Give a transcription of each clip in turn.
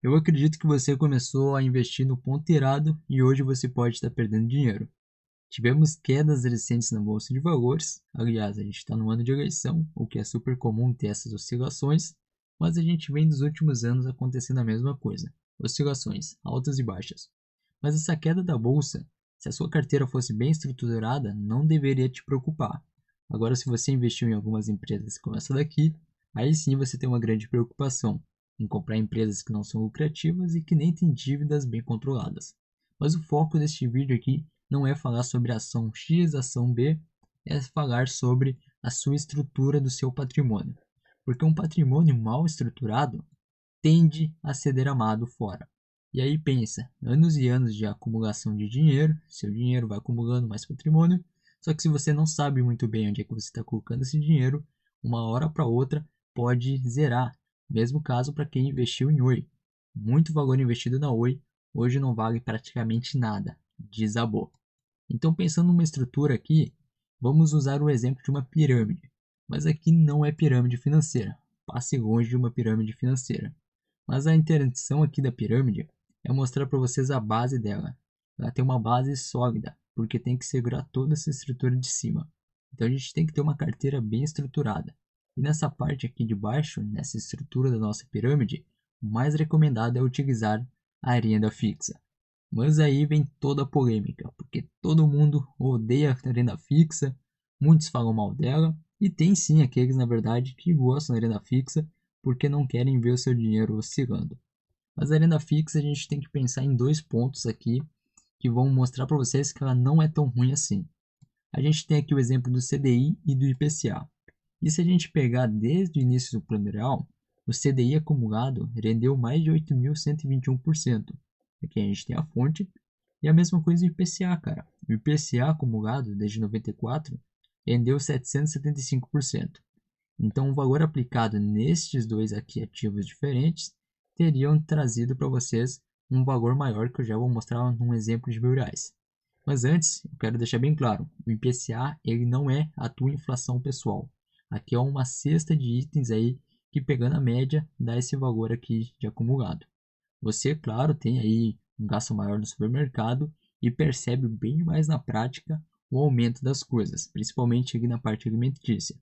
Eu acredito que você começou a investir no ponto errado e hoje você pode estar perdendo dinheiro. Tivemos quedas recentes na bolsa de valores. Aliás, a gente está no ano de eleição, o que é super comum ter essas oscilações, mas a gente vem dos últimos anos acontecendo a mesma coisa: oscilações, altas e baixas. Mas essa queda da bolsa, se a sua carteira fosse bem estruturada, não deveria te preocupar. Agora, se você investiu em algumas empresas como essa daqui, aí sim você tem uma grande preocupação em comprar empresas que não são lucrativas e que nem têm dívidas bem controladas. Mas o foco deste vídeo aqui não é falar sobre a ação X, ação B, é falar sobre a sua estrutura do seu patrimônio. Porque um patrimônio mal estruturado tende a ser derramado fora. E aí pensa, anos e anos de acumulação de dinheiro, seu dinheiro vai acumulando mais patrimônio, só que se você não sabe muito bem onde é que você está colocando esse dinheiro, uma hora para outra pode zerar. Mesmo caso para quem investiu em Oi. Muito valor investido na Oi, hoje não vale praticamente nada, desabou. Então pensando numa estrutura aqui, vamos usar o exemplo de uma pirâmide. Mas aqui não é pirâmide financeira, passe longe de uma pirâmide financeira. Mas a intenção aqui da pirâmide é mostrar para vocês a base dela. Ela tem uma base sólida, porque tem que segurar toda essa estrutura de cima. Então a gente tem que ter uma carteira bem estruturada. E nessa parte aqui de baixo, nessa estrutura da nossa pirâmide, o mais recomendado é utilizar a renda fixa. Mas aí vem toda a polêmica, porque todo mundo odeia a renda fixa, muitos falam mal dela, e tem sim aqueles, na verdade, que gostam da renda fixa porque não querem ver o seu dinheiro oscilando. Mas a renda fixa a gente tem que pensar em dois pontos aqui que vão mostrar para vocês que ela não é tão ruim assim. A gente tem aqui o exemplo do CDI e do IPCA. E se a gente pegar desde o início do plano real, o CDI acumulado rendeu mais de 8.121%. Aqui a gente tem a fonte. E a mesma coisa o IPCA, cara. O IPCA acumulado desde 94 rendeu 775%. Então, o valor aplicado nestes dois aqui ativos diferentes teriam trazido para vocês um valor maior que eu já vou mostrar num exemplo de R$ 1.000. Mas antes, eu quero deixar bem claro, o IPCA ele não é a tua inflação pessoal. Aqui é uma cesta de itens aí que pegando a média dá esse valor aqui de acumulado. Você, claro, tem aí um gasto maior no supermercado e percebe bem mais na prática o aumento das coisas, principalmente aqui na parte alimentícia.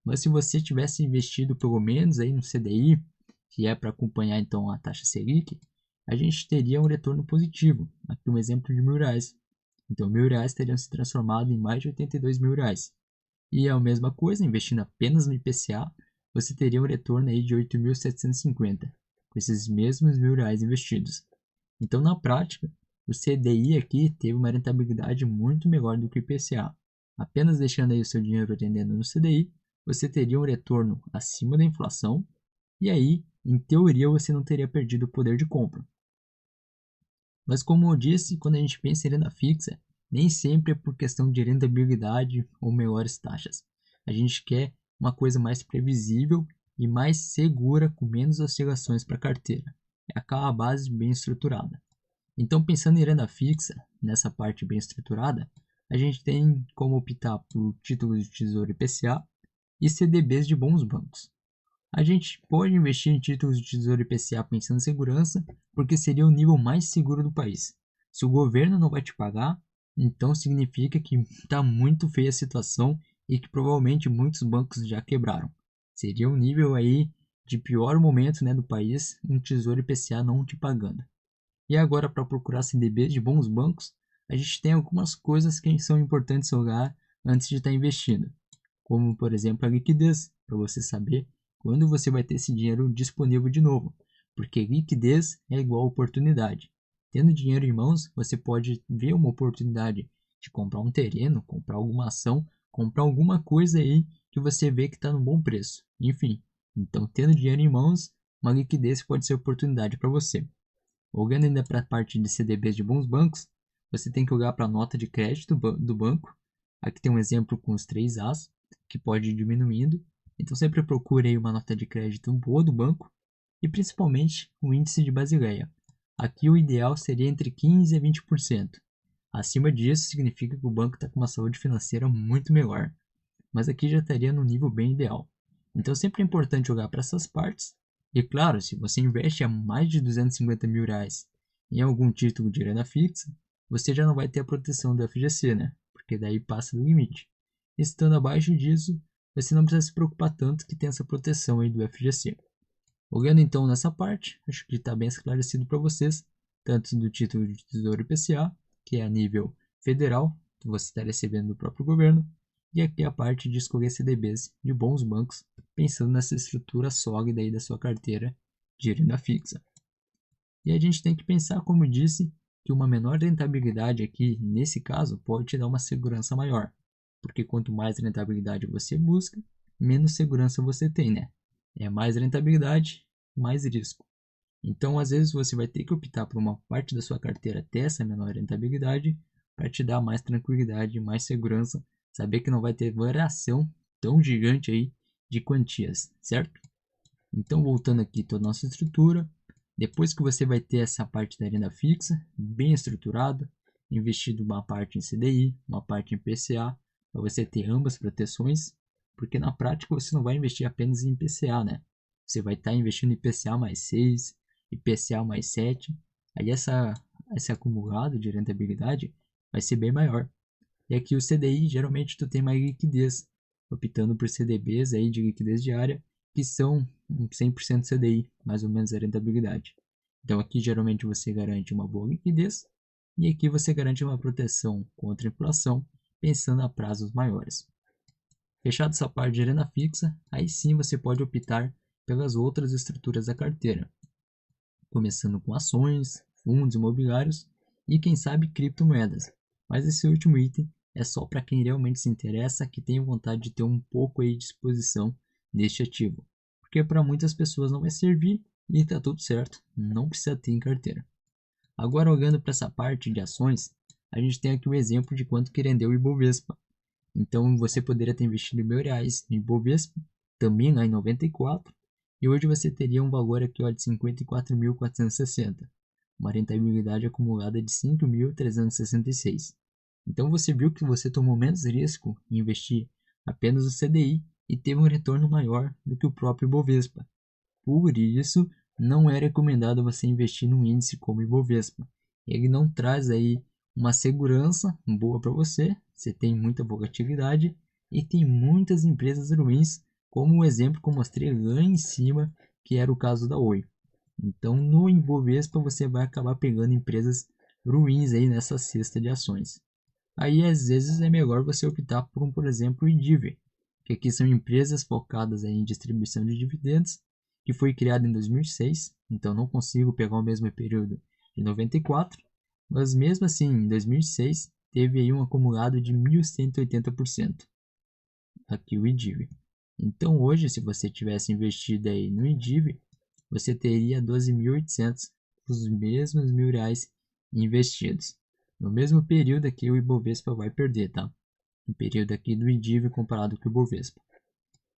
Mas se você tivesse investido pelo menos aí no CDI, que é para acompanhar então a taxa Selic, a gente teria um retorno positivo. Aqui um exemplo de R$ 1.000. Então R$ 1.000 teriam se transformado em mais de R$ 82.000. E é a mesma coisa, investindo apenas no IPCA, você teria um retorno aí de 8.750, com esses mesmos R$ 1.000 investidos. Então na prática, o CDI aqui teve uma rentabilidade muito melhor do que o IPCA. Apenas deixando aí o seu dinheiro rendendo no CDI, você teria um retorno acima da inflação e aí, em teoria, você não teria perdido o poder de compra. Mas como eu disse, quando a gente pensa em renda fixa, nem sempre é por questão de rentabilidade ou melhores taxas. A gente quer uma coisa mais previsível e mais segura, com menos oscilações para a carteira. É aquela base bem estruturada. Então, pensando em renda fixa, nessa parte bem estruturada, a gente tem como optar por títulos de tesouro IPCA e CDBs de bons bancos. A gente pode investir em títulos de tesouro IPCA pensando em segurança, porque seria o nível mais seguro do país. Se o governo não vai te pagar, então significa que está muito feia a situação e que provavelmente muitos bancos já quebraram. Seria um nível aí de pior momento, né, do país, um tesouro IPCA não te pagando. E agora, para procurar CDBs de bons bancos, a gente tem algumas coisas que são importantes olhar antes de estar investindo, como por exemplo a liquidez, para você saber quando você vai ter esse dinheiro disponível de novo, porque liquidez é igual a oportunidade. Tendo dinheiro em mãos, você pode ver uma oportunidade de comprar um terreno, comprar alguma ação, comprar alguma coisa aí que você vê que está no bom preço. Enfim, então tendo dinheiro em mãos, uma liquidez pode ser oportunidade para você. Olhando ainda para a parte de CDBs de bons bancos, você tem que olhar para a nota de crédito do banco. Aqui tem um exemplo com os 3 As, que pode ir diminuindo. Então sempre procure aí uma nota de crédito boa do banco e principalmente o índice de Basileia. Aqui o ideal seria entre 15% a 20%. Acima disso significa que o banco está com uma saúde financeira muito melhor, mas aqui já estaria no nível bem ideal. Então sempre é importante olhar para essas partes E claro, se você investe a mais de R$ 250.000 em algum título de renda fixa, você já não vai ter a proteção do FGC, né? Porque daí passa do limite. Estando abaixo disso, você não precisa se preocupar tanto que tem essa proteção aí do FGC. Olhando então nessa parte, acho que está bem esclarecido para vocês, tanto do título de Tesouro IPCA, que é a nível federal, que você está recebendo do próprio governo, e aqui a parte de escolher CDBs de bons bancos, pensando nessa estrutura sólida aí da sua carteira de renda fixa. E a gente tem que pensar, como disse, que uma menor rentabilidade aqui, nesse caso, pode te dar uma segurança maior, porque quanto mais rentabilidade você busca, menos segurança você tem, né? É mais rentabilidade, mais risco. Então, às vezes, você vai ter que optar por uma parte da sua carteira ter essa menor rentabilidade para te dar mais tranquilidade, mais segurança, saber que não vai ter variação tão gigante aí de quantias, certo? Então, voltando aqui toda a nossa estrutura, depois que você vai ter essa parte da renda fixa bem estruturada, investido uma parte em CDI, uma parte em PCA, para você ter ambas proteções, porque na prática você não vai investir apenas em IPCA, né? Você vai estar investindo em IPCA mais 6, IPCA mais 7, aí esse acumulado de rentabilidade vai ser bem maior. E aqui o CDI, geralmente tu tem mais liquidez, optando por CDBs aí de liquidez diária, que são 100% CDI, mais ou menos a rentabilidade. Então aqui geralmente você garante uma boa liquidez e aqui você garante uma proteção contra a inflação, pensando a prazos maiores. Fechado essa parte de renda fixa, aí sim você pode optar pelas outras estruturas da carteira, começando com ações, fundos imobiliários e quem sabe criptomoedas. Mas esse último item é só para quem realmente se interessa, que tem vontade de ter um pouco aí de exposição deste ativo. Porque para muitas pessoas não vai servir e está tudo certo, não precisa ter em carteira. Agora olhando para essa parte de ações, a gente tem aqui o exemplo de quanto que rendeu o Ibovespa. Então você poderia ter investido R$ 1.000 no Ibovespa, também lá em 94, e hoje você teria um valor aqui ó, de 54.460, uma rentabilidade acumulada de 5.366. Então você viu que você tomou menos risco em investir apenas no CDI e teve um retorno maior do que o próprio Ibovespa. Por isso, não é recomendado você investir num índice como o Ibovespa. Ele não traz aí uma segurança boa para você, você tem muita volatilidade e tem muitas empresas ruins, como o exemplo que eu mostrei lá em cima, que era o caso da Oi. Então, no Ibovespa você vai acabar pegando empresas ruins aí nessa cesta de ações. Aí, às vezes, é melhor você optar por exemplo, o IDIV, que aqui são empresas focadas aí em distribuição de dividendos, que foi criado em 2006, então não consigo pegar o mesmo período de 94, mas mesmo assim, em 2006, teve aí um acumulado de 1.180%, aqui o IDIV. Então hoje, se você tivesse investido aí no IDIV, você teria 12.800, os mesmos R$ 1.000 investidos. No mesmo período aqui, o Ibovespa vai perder, tá? No período aqui do IDIV comparado com o Ibovespa.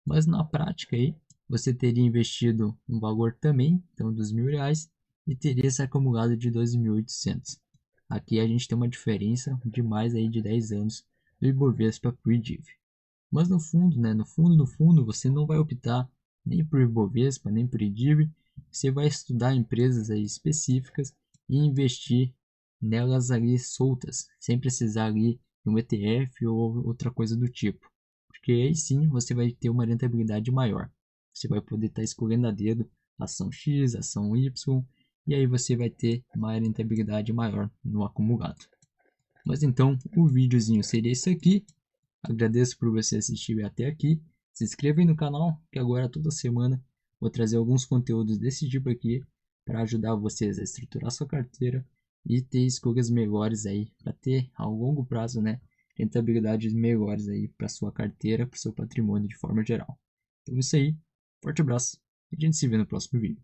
Mas na prática aí, você teria investido um valor também, então dos R$ 1.000, e teria esse acumulado de 12.800. Aqui a gente tem uma diferença de mais aí de 10 anos do Ibovespa para o IDIV. Mas no fundo, né, no fundo, você não vai optar nem por Ibovespa, nem por IDIV, você vai estudar empresas aí específicas e investir nelas ali soltas, sem precisar ali de um ETF ou outra coisa do tipo. Porque aí sim você vai ter uma rentabilidade maior. Você vai poder estar escolhendo a dedo ação X, ação Y, e aí você vai ter uma rentabilidade maior no acumulado. Mas então, o videozinho seria isso aqui. Agradeço por você assistir até aqui. Se inscreva aí no canal, que agora toda semana vou trazer alguns conteúdos desse tipo aqui para ajudar vocês a estruturar sua carteira e ter escolhas melhores aí para ter ao longo prazo, né, rentabilidades melhores aí para sua carteira, para o seu patrimônio de forma geral. Então é isso aí, forte abraço e a gente se vê no próximo vídeo.